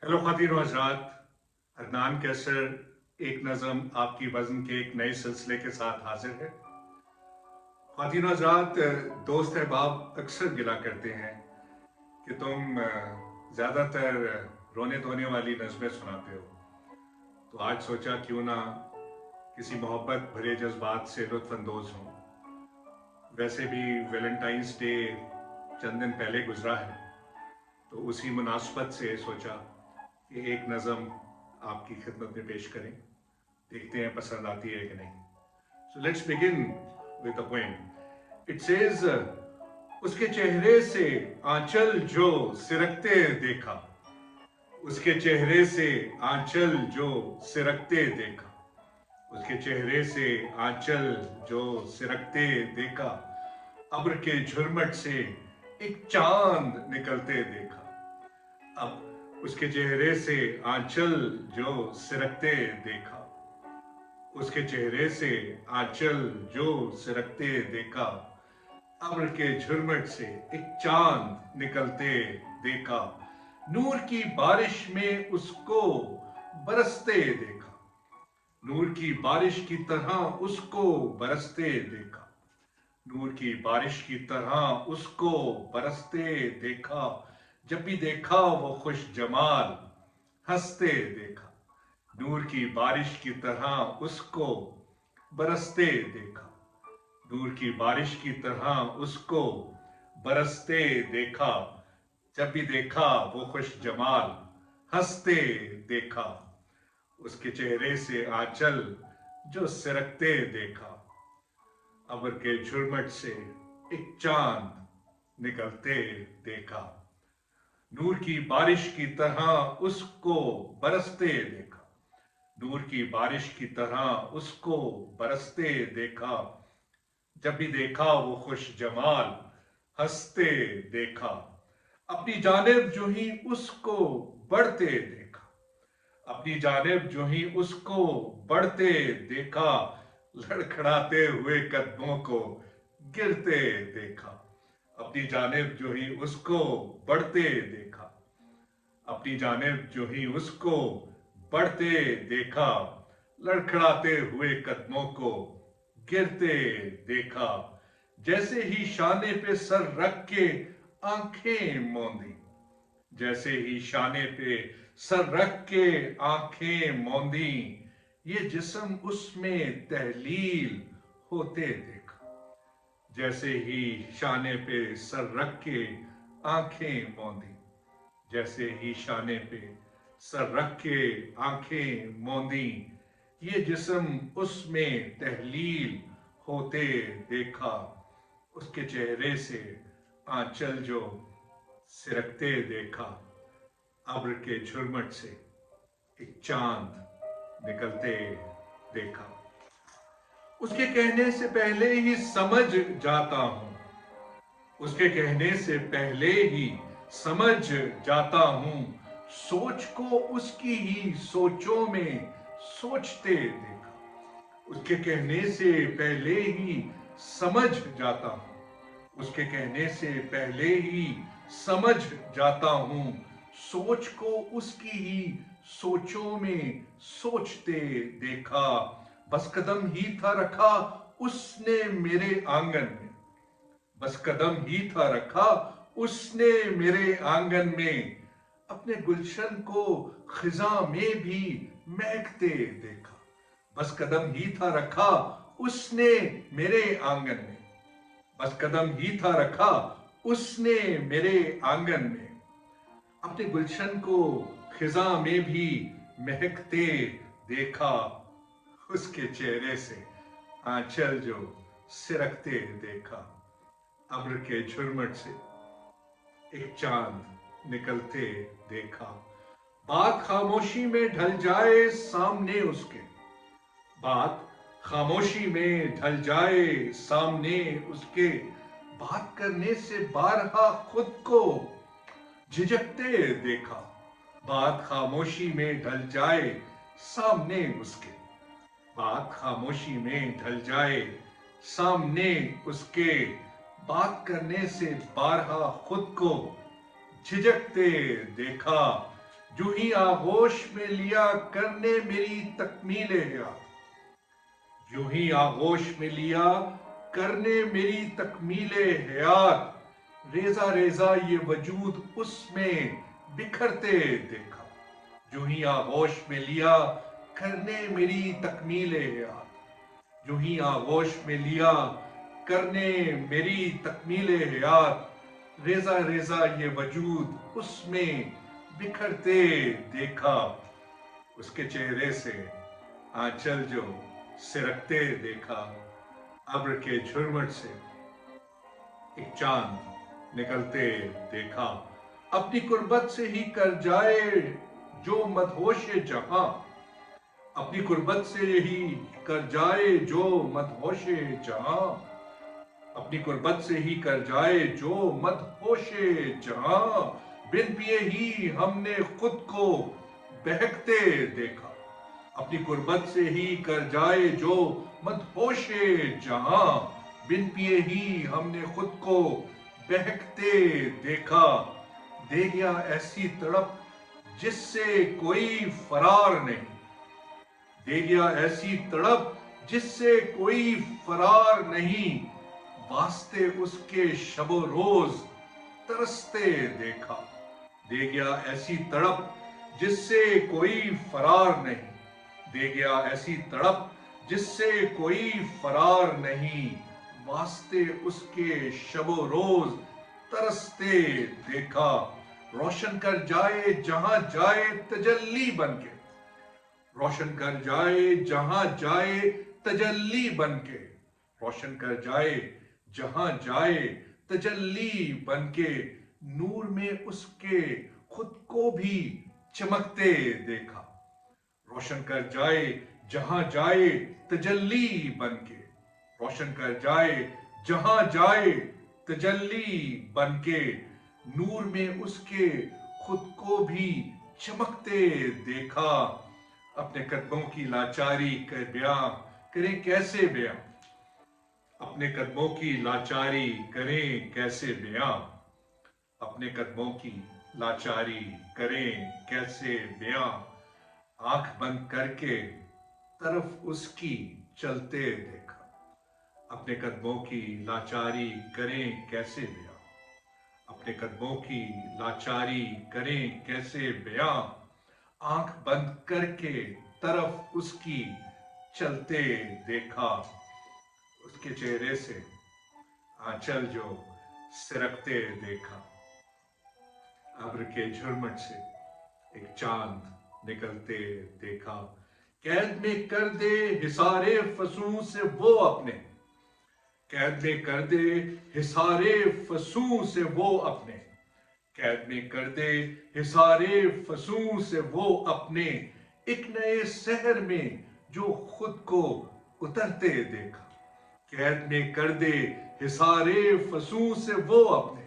Hello ख़वातीन व हज़रात, अदनान कैसर एक नज़म आपकी वज़न के एक नए सिलसिले के साथ हाजिर है। ख़वातीन व हज़रात, दोस्त अहबाब अक्सर गिला करते हैं कि तुम ज़्यादातर रोने धोने वाली नज़में सुनाते हो, तो आज सोचा क्यों ना किसी मोहब्बत भरे जज्बात से लुत्फ़ अंदोज़ हों। वैसे भी वैलेंटाइंस डे चंद दिन पहले गुजरा है, तो उसी मुनासबत से सोचा कि एक नज़म आपकी खिदमत में पेश करें। देखते हैं पसंद आती है कि नहीं। So let's begin with the poem. It says, उसके चेहरे से आंचल जो सिरकते देखा, उसके चेहरे से आंचल जो सिरकते देखा, उसके चेहरे से आंचल जो सिरकते देखा, अब्र के झुरमट से एक चांद निकलते देखा। अब उसके चेहरे से आंचल जो सिरकते देखा, उसके चेहरे से आंचल जो सिरकते देखा, अब्र के झुरमट से एक चांद निकलते देखा, नूर की बारिश में उसको बरसते देखा, नूर की बारिश की तरह उसको बरसते देखा, नूर की बारिश की तरह उसको बरसते देखा, जब भी देखा वो खुश जमाल हंसते देखा, नूर की बारिश की तरह उसको बरसते देखा, नूर की बारिश की तरह उसको बरसते देखा, जब भी देखा वो खुश जमाल हंसते देखा, उसके चेहरे से आंचल जो सिरकते देखा, अब्र के झुरमट से एक चांद निकलते देखा, नूर की बारिश की तरह उसको बरसते देखा, नूर की बारिश की तरह उसको बरसते देखा, जब भी देखा वो खुश जमाल हंसते देखा, अपनी जानिब जो ही उसको बढ़ते देखा, अपनी जानिब जो ही उसको बढ़ते देखा, लड़खड़ाते हुए कदमों को गिरते देखा, अपनी जानिब जो ही उसको बढ़ते देखा, अपनी जानिब जो ही उसको बढ़ते देखा, लड़खड़ाते हुए कदमों को गिरते देखा, जैसे ही शाने पे सर रख के आंखें मौंधी, जैसे ही शाने पे सर रख के आंखें मौंधी, ये जिस्म उसमें तहलील होते देखा, जैसे ही शाने पे सर रख के आंखें मौंधी, जैसे ही शाने पे सर रख के आंखें मौंधी, ये जिस्म उसमें तहलील होते देखा, उसके चेहरे से आंचल जो सिरकते देखा, अब्र के झुरमट से एक चांद निकलते देखा, उसके कहने से पहले ही समझ जाता हूं, उसके कहने से पहले ही समझ जाता हूं, सोच को उसकी ही सोचों में सोचते देखा, उसके कहने से पहले ही समझ जाता हूं, उसके कहने से पहले ही समझ जाता हूं, सोच को उसकी ही सोचों में सोचते देखा, बस कदम ही था रखा उसने मेरे आंगन में, बस कदम ही था रखा उसने मेरे आंगन में, अपने गुलशन को खिजा में भी महकते देखा, बस कदम ही था रखा उसने मेरे आंगन में, बस कदम ही था रखा उसने मेरे आंगन में, अपने गुलशन को खिजा में भी महकते देखा, उसके चेहरे से आंचल जो सिरकते देखा, अब्र के झुरमट से एक चांद निकलते देखा, बात खामोशी में ढल जाए सामने उसके, बात खामोशी में ढल जाए सामने उसके, बात करने से बारहा खुद को झिझकते देखा, बात खामोशी में ढल जाए सामने उसके, बात खामोशी में ढल जाए सामने उसके, बात करने से बारहा खुद को झिझकते देखा, जो ही आगोश में लिया करने मेरी तकमील हयात, जो ही आगोश में लिया करने मेरी तकमील हयात, रेजा रेजा ये वजूद उसमें बिखरते देखा। जो ही आगोश में लिया करने मेरी तकमील हयात, जो ही आगोश में लिया करने मेरी तकमील हयात, रेजा रेजा ये वजूद उसमें बिखरते देखा। उसके चेहरे से आंचल जो सिरकते देखा, अब्र के झुरमुट से एक चांद निकलते देखा। अपनी कुर्बत से ही कर जाए जो मदहोश जहां, अपनी कुर्बत से ही कर जाए जो मदहोश जहां, अपनी कुर्बत से ही कर जाए जो मदहोश जहां, बिन पिए ही हमने खुद को बहकते देखा। अपनी कुर्बत से ही कर जाए जो मदहोश जहां, बिन पिए ही हमने खुद को बहकते देखा। दे गया ऐसी तड़प जिससे कोई फरार नहीं, दे गया ऐसी तड़प जिससे कोई फरार नहीं, वास्ते उसके शबो रोज तरसते देखा। दे गया ऐसी तड़प जिससे कोई फरार नहीं, दे गया ऐसी तड़प जिससे कोई फरार नहीं, वास्ते उसके शबो रोज तरसते देखा। रोशन कर जाए जहां जाए तजल्ली बनके, रोशन कर जाए जहां जाए तजल्ली बनके, रोशन कर जाए जहां जाए तजल्ली बनके, नूर में उसके खुद को भी चमकते देखा। रोशन कर जाए जहां जाए तजल्ली बनके, रोशन कर जाए जहां जाए तजल्ली बनके, नूर में उसके खुद को भी चमकते देखा। अपने कदमों की लाचारी कर बयां करें कैसे बयां, अपने कदमों की लाचारी करें कैसे बयां, अपने कदमों की लाचारी करें कैसे बयां, आंख बंद करके तरफ उसकी चलते देखा। अपने कदमों की लाचारी करें कैसे बयां, अपने कदमों की लाचारी करें कैसे बयां, आंख बंद करके तरफ उसकी चलते देखा। उसके चेहरे से आंचल जो सिरकते देखा, अब्र के झुरमुट से एक चांद निकलते देखा। कैद में कर दे हिसारे फसूं से वो अपने, कैद में कर दे हिसारे फसूं से वो अपने, कैद में कर दे हिसारे फसूं से वो अपने, एक नए शहर में जो खुद को उतरते देखा। कैद में कर दे हिसारे फसूं से वो अपने,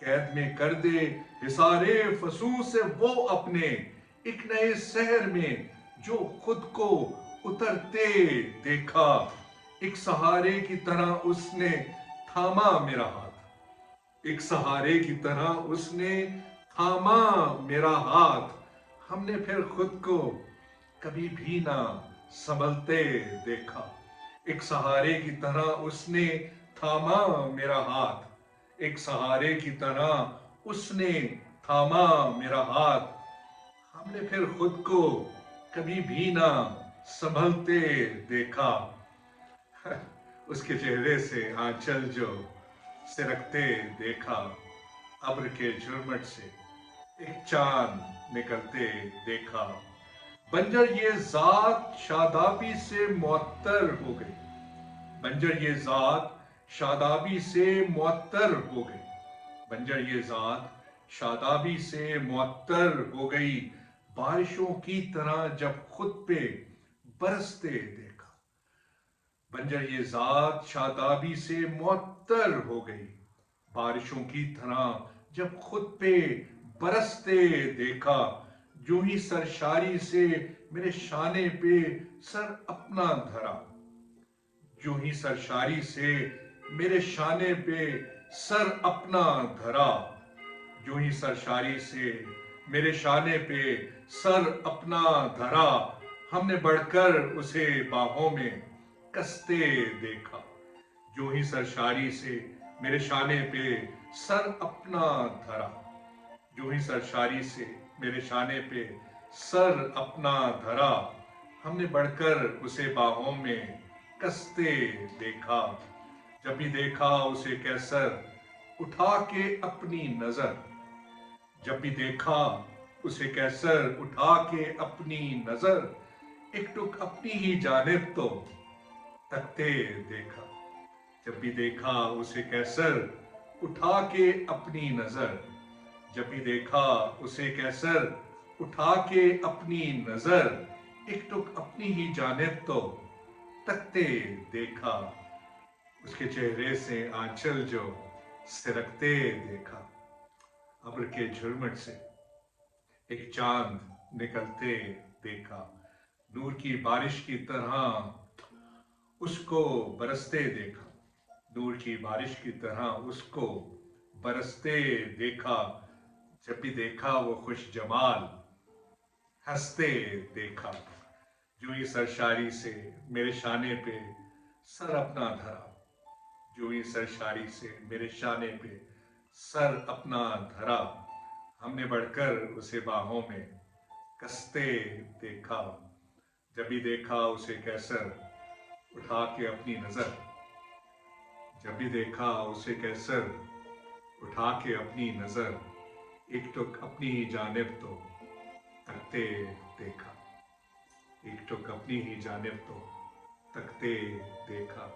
कैद में कर दे हिसारे फसूं से वो अपने, एक नए शहर में जो खुद को उतरते देखा। एक सहारे की तरह उसने थामा मेरा हाथ, एक सहारे की तरह उसने थामा मेरा हाथ, हमने फिर खुद को कभी भी ना संभलते देखा। एक सहारे की तरह उसने थामा मेरा हाथ, एक सहारे की तरह उसने थामा मेरा हाथ, हमने फिर खुद को कभी भी ना संभलते देखा। उसके चेहरे से आंचल जो सिरकते देखा, अब्र के झुरमुट से एक चांद निकलते देखा। बंजर ये जात शादाबी से मुअत्तर हो गई, बंजर ये जात शादाबी से मुअत्तर हो गई, बंजर ये जात शादाबी से मुअत्तर हो गई, बारिशों की तरह जब खुद पे बरसते देखा। बंजर ये जात शादाबी से मुअत्तर हो गई, बारिशों की तरह जब खुद पे बरसते देखा। जो ही सरशारी से मेरे शाने पे सर अपना धरा, जो ही सरशारी से मेरे शाने पे सर अपना धरा, जो ही सरशारी से मेरे शाने पे सर अपना धरा, हमने बढ़कर उसे बाहों में कसते देखा। यूं ही सरशारी से मेरे शाने पे सर अपना धरा, यूं ही सरशारी से मेरे शाने पे सर अपना धरा, हमने बढ़कर उसे बाहों में कसते देखा। जब भी देखा उसे कैसर उठा के अपनी नजर, जब भी देखा उसे कैसर उठा के अपनी नजर, एक टुक अपनी ही जानिब तो तकते देखा। जब भी देखा उसे कैसर उठा के अपनी नजर, जब भी देखा उसे कैसर उठा के अपनी नजर, एक टुक अपनी ही जानिब तो तकते देखा। उसके चेहरे से आंचल जो सिरकते देखा, अब्र के झुरमुट से एक चांद निकलते देखा। नूर की बारिश की तरह उसको बरसते देखा, नूर की बारिश की तरह उसको बरसते देखा। जब भी देखा वो खुश जमाल हंसते देखा। यूं ही सरशारी से मेरे शाने पे सर अपना धरा, यूं ही सरशारी से मेरे शाने पे सर अपना धरा, हमने बढ़कर उसे बाहों में कसते देखा। जब भी देखा उसे कैसर उठा के अपनी नजर, जब भी देखा उसे कैसर उठा के अपनी नजर, एक टुक अपनी ही जानिब तो तकते देखा, एक टुक अपनी ही जानिब तो तकते देखा।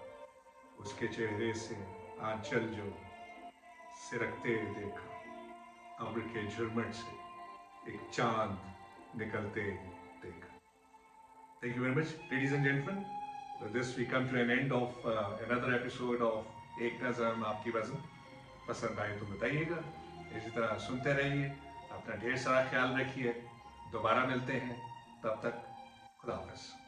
उसके चेहरे से आंचल जो सिरकते देखा, अब्र के झुरमुट से एक चांद निकलते देखा। Thank you very much, ladies and gentlemen. With this we come to an end of another episode of एक नज़म आपकी वज़न। पसंद आए तो बताइएगा, इसी तरह सुनते रहिए, अपना ढेर सारा ख्याल रखिए। दोबारा मिलते हैं, तब तक खुदा हाफ़िज़।